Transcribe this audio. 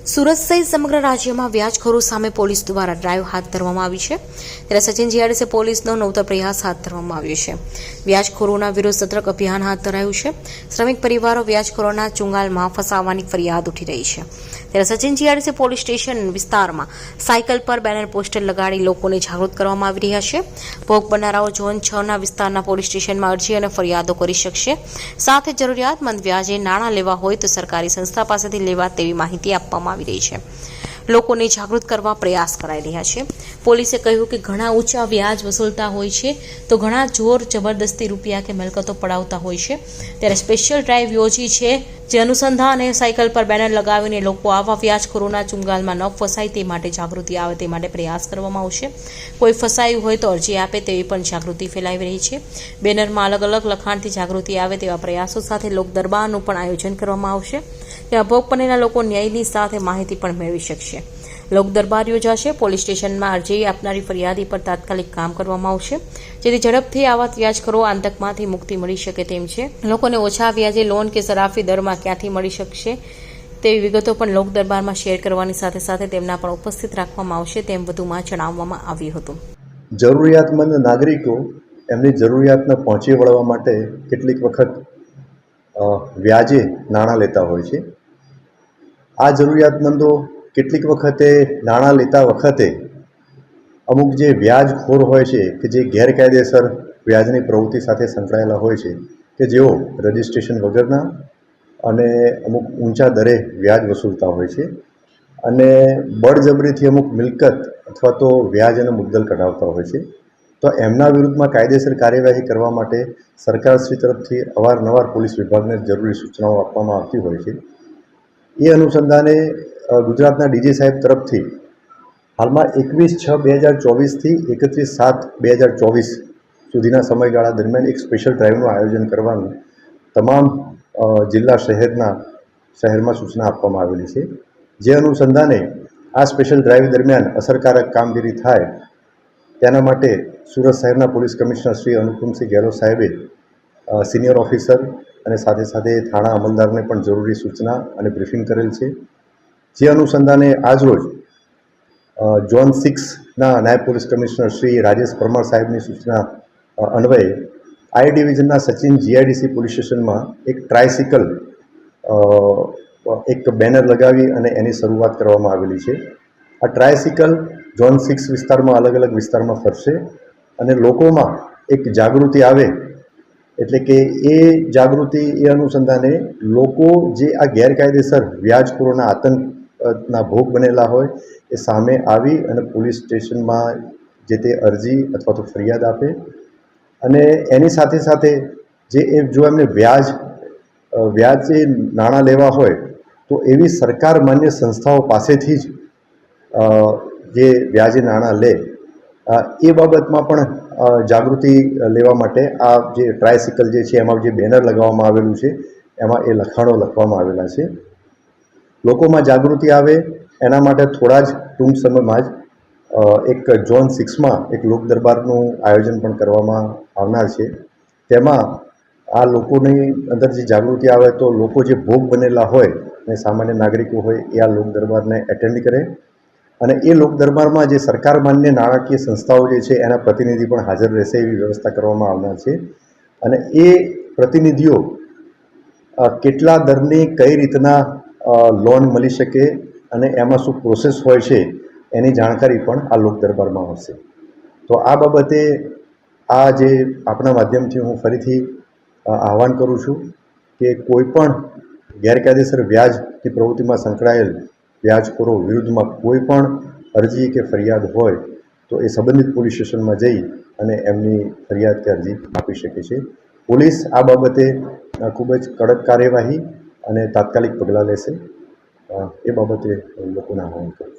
સુરત સહિત સમગ્ર રાજ્યમાં વ્યાજખોરો સામે પોલીસ દ્વારા ડ્રાઈવ હાથ ધરવામાં આવી છે ત્યારે સચિન જીઆરડીસી પોલીસનો નવતર પ્રયાસ હાથ ધરવામાં આવ્યો છે। વ્યાજખોરોના વિરુદ્ધ સતર્ક અભિયાન હાથ ધરાયું છે। શ્રમિક પરિવારો વ્યાજખોરોના ચુંગાલમાં ફસાવાની ફરિયાદ ઉઠી રહી છે ત્યારે સચિન જીઆરડીસી પોલીસ સ્ટેશન વિસ્તારમાં સાયકલ પર બેનર પોસ્ટર લગાડી લોકોને જાગૃત કરવામાં આવી રહ્યા છે। ભોગ બનનારાઓ ઝોન 6ના વિસ્તારના પોલીસ સ્ટેશનમાં અરજી અને ફરિયાદો કરી શકશે। સાથે જરૂરિયાતમંદ વ્યાજે નાણાં લેવા હોય તો સરકારી સંસ્થા પાસેથી લેવા તેવી માહિતી આપવામાં આવી રહી છે। લોકોને જાગૃત કરવા પ્રયાસ કરાઈ રહ્યા છે। પોલીસે કહ્યું કે ઘણા ઊંચા વ્યાજ વસૂલતા હોય છે તો ઘણા જોર જબરદસ્તી રૂપિયા કે મિલકતો પડાવતા હોય છે ત્યારે સ્પેશિયલ ડ્રાઈવ યોજી છે જે અનુસંધાને સાયકલ પર બેનર લગાવીને લોકો આવા વ્યાજખોરોના ચુંગાલમાં ન ફસાય તે માટે જાગૃતિ આવે તે માટે પ્રયાસ કરવામાં આવશે। કોઈ ફસાયું હોય તો અરજી આપે તેવી પણ જાગૃતિ ફેલાવી રહી છે। બેનરમાં અલગ અલગ લખાણથી જાગૃતિ આવે તેવા પ્રયાસો સાથે લોક દરબારનું પણ આયોજન કરવામાં આવશે। ત્યાં ભોગ બનેલા લોકો ન્યાયની સાથે માહિતી પણ મેળવી શકશે। લોક દરબાર યોજાશે। પોલીસ સ્ટેશનમાં અરજી આપનારી ફરિયાદી પર તાત્કાલિક કામ કરવામાં આવશે જેથી ઝડપથી આવા વ્યાજખોરો આતંકમાંથી મુક્તિ મળી શકે તેમ છે। લોકોને ઓછા વ્યાજે લોન કે સરાફી દરમાં ક્યાંથી મળી શકશે તેવી વિગતો પણ લોક દરબારમાં શેર કરવાની સાથે સાથે તેમના પણ ઉપસ્થિત રાખવામાં આવશે તેમ વધુમાં જણાવવામાં આવ્યું હતું। જરૂરિયાતમંદ નાગરિકો એમની જરૂરિયાતને પહોંચી વળવા માટે કેટલીક વખત વ્યાજે નાણાં લેતા હોય છે। આ જરૂરિયાતમંદો કેટલીક વખતે નાણાં લેતા વખતે અમુક જે વ્યાજખોર હોય છે કે જે ગેરકાયદેસર વ્યાજની પ્રવૃત્તિ સાથે સંકળાયેલા હોય છે કે જેઓ રજિસ્ટ્રેશન વગરના અને અમુક ઊંચા દરે વ્યાજ વસૂલતા હોય છે અને બળજબરીથી અમુક મિલકત અથવા તો વ્યાજ અને મુદ્દલ કઢાવતા હોય છે। તો એમના વિરુદ્ધમાં કાયદેસર કાર્યવાહી કરવા માટે સરકારશ્રી તરફથી અવારનવાર પોલીસ વિભાગને જરૂરી સૂચનાઓ આપવામાં આવતી હોય છે। એ અનુસંધાને ગુજરાતના ડીજી સાહેબ તરફથી હાલમાં 21/6/2024થી 31/7/2024 સુધીના સમયગાળા દરમિયાન એક સ્પેશિયલ ડ્રાઈવનું આયોજન કરવાનું તમામ જિલ્લા શહેરમાં સૂચના આપવામાં આવેલી છે। જે અનુસંધાને આ સ્પેશિયલ ડ્રાઈવ દરમિયાન અસરકારક કામગીરી થાય તેના માટે સુરત શહેરના પોલીસ કમિશનર શ્રી અનુપમસિંહ ગેહલોત સાહેબે સિનિયર ઓફિસર અને સાથે સાથે થાણા અમલદારને પણ જરૂરી સૂચના અને બ્રીફિંગ કરેલ છે। જે અનુસંધાને આજરોજ ઝોન 6ના નાયબ પોલીસ કમિશનર શ્રી રાજેશ પરમાર સાહેબની સૂચના અન્વયે આઈ ડિવિઝનના સચિન જીઆઈડીસી પોલીસ સ્ટેશનમાં એક ટ્રાયસિકલ એક બેનર લગાવી અને એની શરૂઆત કરવામાં આવેલી છે। આ ટ્રાયસિકલ ઝોન 6 વિસ્તારમાં અલગ અલગ વિસ્તારમાં ફરશે અને લોકોમાં એક જાગૃતિ આવે એટલે કે એ જાગૃતિ એ અનુસંધાને લોકો જે આ ગેરકાયદેસર વ્યાજખોરોના આતંકના ભોગ બનેલા હોય એ સામે આવી અને પોલીસ સ્ટેશનમાં જે તે અરજી અથવા તો ફરિયાદ આપે અને એની સાથે સાથે જો એમને વ્યાજે નાણાં લેવા હોય તો એવી સરકાર માન્ય સંસ્થાઓ પાસેથી જ જે વ્યાજે નાણાં લે એ બાબતમાં પણ જાગૃતિ લેવા માટે આ જે ટ્રાયસિકલ જે છે એમાં જે બેનર લગાવવામાં આવેલું છે એમાં એ લખાણો લખવામાં આવેલા છે। લોકોમાં જાગૃતિ આવે એના માટે થોડા જ ટૂંક સમયમાં જ એક ઝોન 6માં એક લોક દરબારનું આયોજન પણ કરવામાં આવનાર છે। તેમાં આ લોકોની અંદર જે જાગૃતિ આવે તો લોકો જે ભોગ બનેલા હોય અને સામાન્ય નાગરિકો હોય એ આ લોક દરબારને એટેન્ડ કરે અને એ લોક દરબારમાં જે સરકાર માન્ય નાણાકીય સંસ્થાઓ જે છે એના પ્રતિનિધિ પણ હાજર રહેશે એવી વ્યવસ્થા કરવામાં આવનાર છે અને એ પ્રતિનિધિઓ કેટલા દરની કઈ રીતના લોન મળી શકે અને એમાં શું પ્રોસેસ હોય છે એની જાણકારી પણ આ લોક દરબારમાં આવશે। તો આ બાબતે આ જે આપણા માધ્યમથી હું ફરીથી આહવાન કરું છું કે કોઈ પણ ગેરકાયદેસર વ્યાજની પ્રવૃત્તિમાં સંકળાયેલ વ્યાજખોરો વિરુદ્ધમાં કોઈ પણ અરજી કે ફરિયાદ હોય તો એ સંબંધિત પોલીસ સ્ટેશનમાં જઈ અને એમની ફરિયાદ કે અરજી આપી શકે છે। પોલીસ આ બાબતે ખૂબ જ કડક કાર્યવાહી અને તાત્કાલિક પગલાં લેશે એ બાબતે લોકોને આહવાન કરું છું।